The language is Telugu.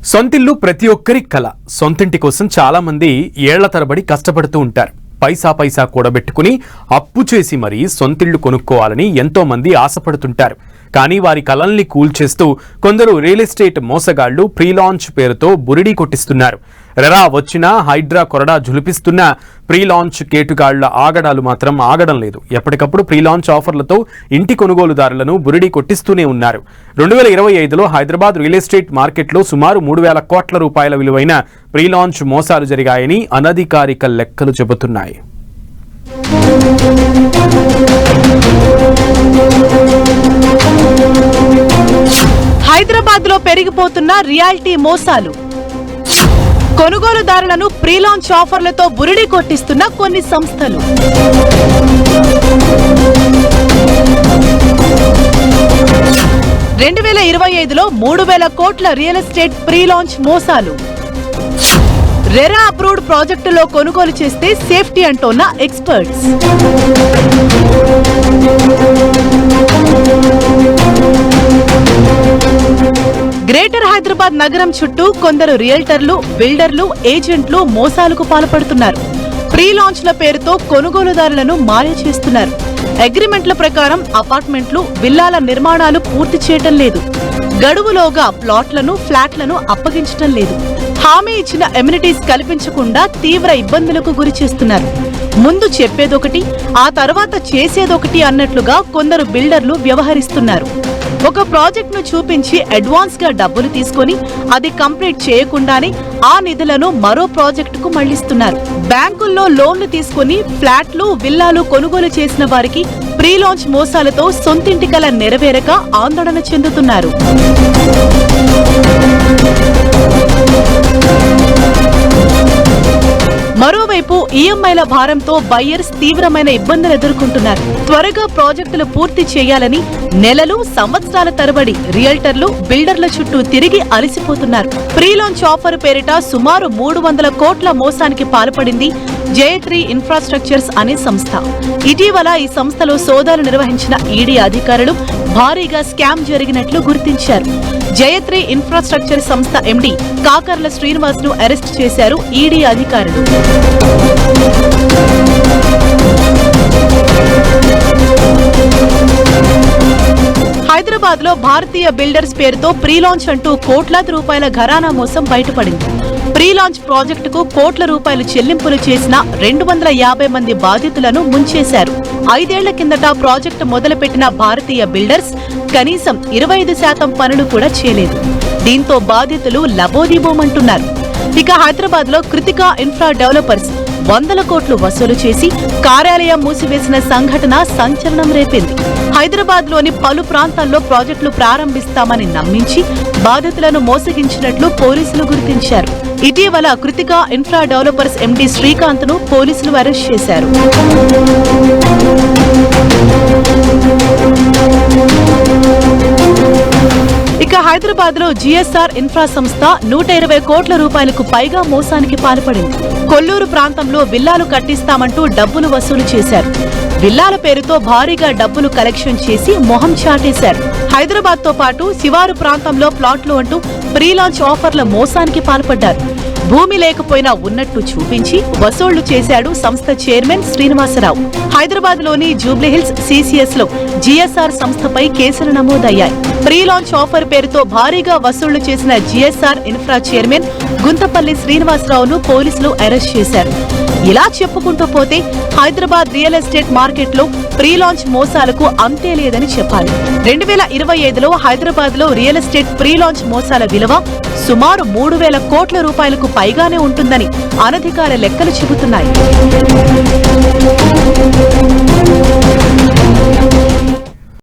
సొంతిల్లు ప్రతి ఒక్కరి కల. సొంతింటి కోసం చాలా మంది ఏళ్ల తరబడి కష్టపడుతూ ఉంటారు. పైసా కూడబెట్టుకుని అప్పు చేసి మరీ సొంతిల్లు కొనుక్కోవాలని ఎంతో మంది ఆశపడుతుంటారు. కానీ వారి కలల్ని కూల్చేస్తూ కొందరు రియల్ ఎస్టేట్ మోసగాళ్లు ప్రీ లాంచ్ పేరుతో బురిడీ కొట్టిస్తున్నారు. రెరా వచ్చినా హైడ్రా కొరడా జులిపిస్తున్న ప్రీ లాంచ్ కేటుగాళ్ల ఆగడాలు మాత్రం ఆగడం లేదు. ఎప్పటికప్పుడు ప్రీ లాంచ్ ఆఫర్లతో ఇంటి కొనుగోలుదారులను బురిడీ కొట్టిస్తూనే ఉన్నారు. 2025లో హైదరాబాద్ రియల్ ఎస్టేట్ మార్కెట్లో సుమారు 3,000 కోట్ల రూపాయల విలువైన ప్రీ లాంచ్ మోసాలు జరిగాయని అనధికారిక లెక్కలు చెబుతున్నాయి. హైదరాబాద్ లో పెరిగిపోతున్న రియాలిటీ మోసాలు, కొనుగోలుదారులను ప్రీ లాంచ్ ఆఫర్లతో బురిడీ కొట్టిస్తున్న కొన్ని సంస్థలు. రెండు 2025లో 3,000 కోట్ల రియల్ ఎస్టేట్ ప్రీ లాంచ్ మోసాలు. రెరా అప్రూవ్డ్ ప్రాజెక్టులో కొనుగోలు చేస్తే సేఫ్టీ అంటోన్న ఎక్స్పర్ట్స్. గ్రేటర్ హైదరాబాద్ నగరం చుట్టూ కొందరు రియల్టర్లు, బిల్డర్లు, ఏజెంట్లు మోసాలకు పాల్పడుతున్నారు. ప్రీ లాంచ్ల పేరుతో కొనుగోలుదారులను మాయ చేస్తున్నారు. అగ్రిమెంట్ల ప్రకారం అపార్ట్మెంట్లు, విల్లాల నిర్మాణాలు పూర్తి చేయటం లేదు. గడువులోగా ప్లాట్లను, ఫ్లాట్లను అప్పగించటం లేదు. హామీ ఇచ్చిన ఎమ్యూనిటీస్ కల్పించకుండా తీవ్ర ఇబ్బందులకు గురి చేస్తున్నారు. ముందు చెప్పేదొకటి, ఆ తర్వాత చేసేదొకటి అన్నట్లుగా కొందరు బిల్డర్లు వ్యవహరిస్తున్నారు. ఒక ప్రాజెక్ట్ ను చూపించి అడ్వాన్స్ గా డబ్బులు తీసుకుని అది కంప్లీట్ చేయకుండానే ఆ నిధులను మరో ప్రాజెక్టుకు మళ్లిస్తున్నారు. బ్యాంకుల్లో లోన్లు తీసుకుని ఫ్లాట్లు, విల్లాలు కొనుగోలు చేసిన వారికి ప్రీ లాంచ్ మోసాలతో సొంతింటి కల నెరవేరక ఆందోళన చెందుతున్నారు. మరోవైపు ఈఎంఐల భారంతో బయ్యర్స్ తీవ్రమైన ఇబ్బందులు ఎదుర్కొంటున్నారు. త్వరగా ప్రాజెక్టులు పూర్తి చేయాలని నెలలు, సంవత్సరాల తరబడి రియల్టర్లు, బిల్డర్ల చుట్టూ తిరిగి అలసిపోతున్నారు. ప్రీ లాంచ్ ఆఫర్ పేరిట సుమారు 300 కోట్ల మోసానికి పాల్పడింది జయత్రి ఇన్ఫ్రాస్ట్రక్చర్స్ అనే సంస్థ. ఇటీవల ఈ సంస్థలో సోదాలు నిర్వహించిన ఈడీ అధికారులు భారీగా స్కామ్ జరిగినట్లు గుర్తించారు. జయత్రి ఇన్ఫ్రాస్ట్రక్చర్ సంస్థ ఎండీ కాకర్ల శ్రీనివాస్ ను అరెస్ట్ చేశారు ఈడీ అధికారులు. హైదరాబాద్ లో భారతీయ బిల్డర్స్ పేరుతో ప్రీ లాంచ్ అంటూ కోట్లాది రూపాయల ఘరానా మోసం బయటపడింది. ప్రీ లాంచ్ ప్రాజెక్టుకు కోట్ల రూపాయలు చెల్లింపులు చేసిన 250 మంది బాధితులను ముంచేశారు. 5 ఏళ్ల కిందట ప్రాజెక్టు మొదలుపెట్టిన భారతీయ బిల్డర్స్ కనీసం 25% పనులు కూడా చేయలేదు. దీంతో బాధితులు లబోదిబోమంటున్నారు. ఇక హైదరాబాద్ లో కృతికా ఇన్ఫ్రా డెవలపర్స్ 100 కోట్లు వసూలు చేసి కార్యాలయం మూసివేసిన సంఘటన సంచలనం రేపింది. హైదరాబాద్ లోని పలు ప్రాంతాల్లో ప్రాజెక్టులు ప్రారంభిస్తామని నమ్మించి బాధితులను మోసగించినట్లు పోలీసులు గుర్తించారు. ఇటీవల Kritika infra developers MD Srikanth ను పోలీసులు అరెస్ట్ చేశారు. ఇక హైదరాబాద్ లో జిఎస్ఆర్ ఇన్ఫ్రా సంస్థ 120 కోట్ల రూపాయలకు పైగా మోసానికి పాల్పడింది. కొల్లూరు ప్రాంతంలో విల్లాలు కట్టిస్తామంటూ డబ్బులు వసూలు చేశారు. విల్లాల పేరుతో భారీగా డబ్బులు కలెక్షన్ చేసి మొహం చాటేశారు. హైదరాబాద్ తో పాటు శివారు ప్రాంతంలో ప్లాట్లు అంటూ ప్రీ లాంచ్ ఆఫర్ల మోసానికి పాల్పడ్డారు. భూమి లేకపోయినా ఉన్నట్టు చూపించి వసూళ్లు చేశాడు సంస్థ చైర్మన్ శ్రీనివాసరావు. హైదరాబాద్ లోని జూబ్లీహిల్స్ సిసిఎస్ లో జిఎస్ఆర్ సంస్థపై కేసులు నమోదయ్యాయి. ప్రీ లాంచ్ ఆఫర్ పేరుతో భారీగా వసూళ్లు చేసిన జిఎస్ఆర్ ఇన్ఫ్రా చైర్మన్ గుంతపల్లి శ్రీనివాసరావును పోలీసులు అరెస్ట్ చేశారు. ఇలా చెప్పుకుంటూ పోతే హైదరాబాద్ రియల్ ఎస్టేట్ మార్కెట్ లో ప్రీ లాంచ్ మోసాలకు అంతే లేదని చెప్పాలి. 2025లో హైదరాబాద్ లో రియల్ ఎస్టేట్ ప్రీ లాంచ్ మోసాల విలువ సుమారు 3,000 కోట్ల రూపాయలకు పైగానే ఉంటుందని అనధికార లెక్కలు చెబుతున్నాయి.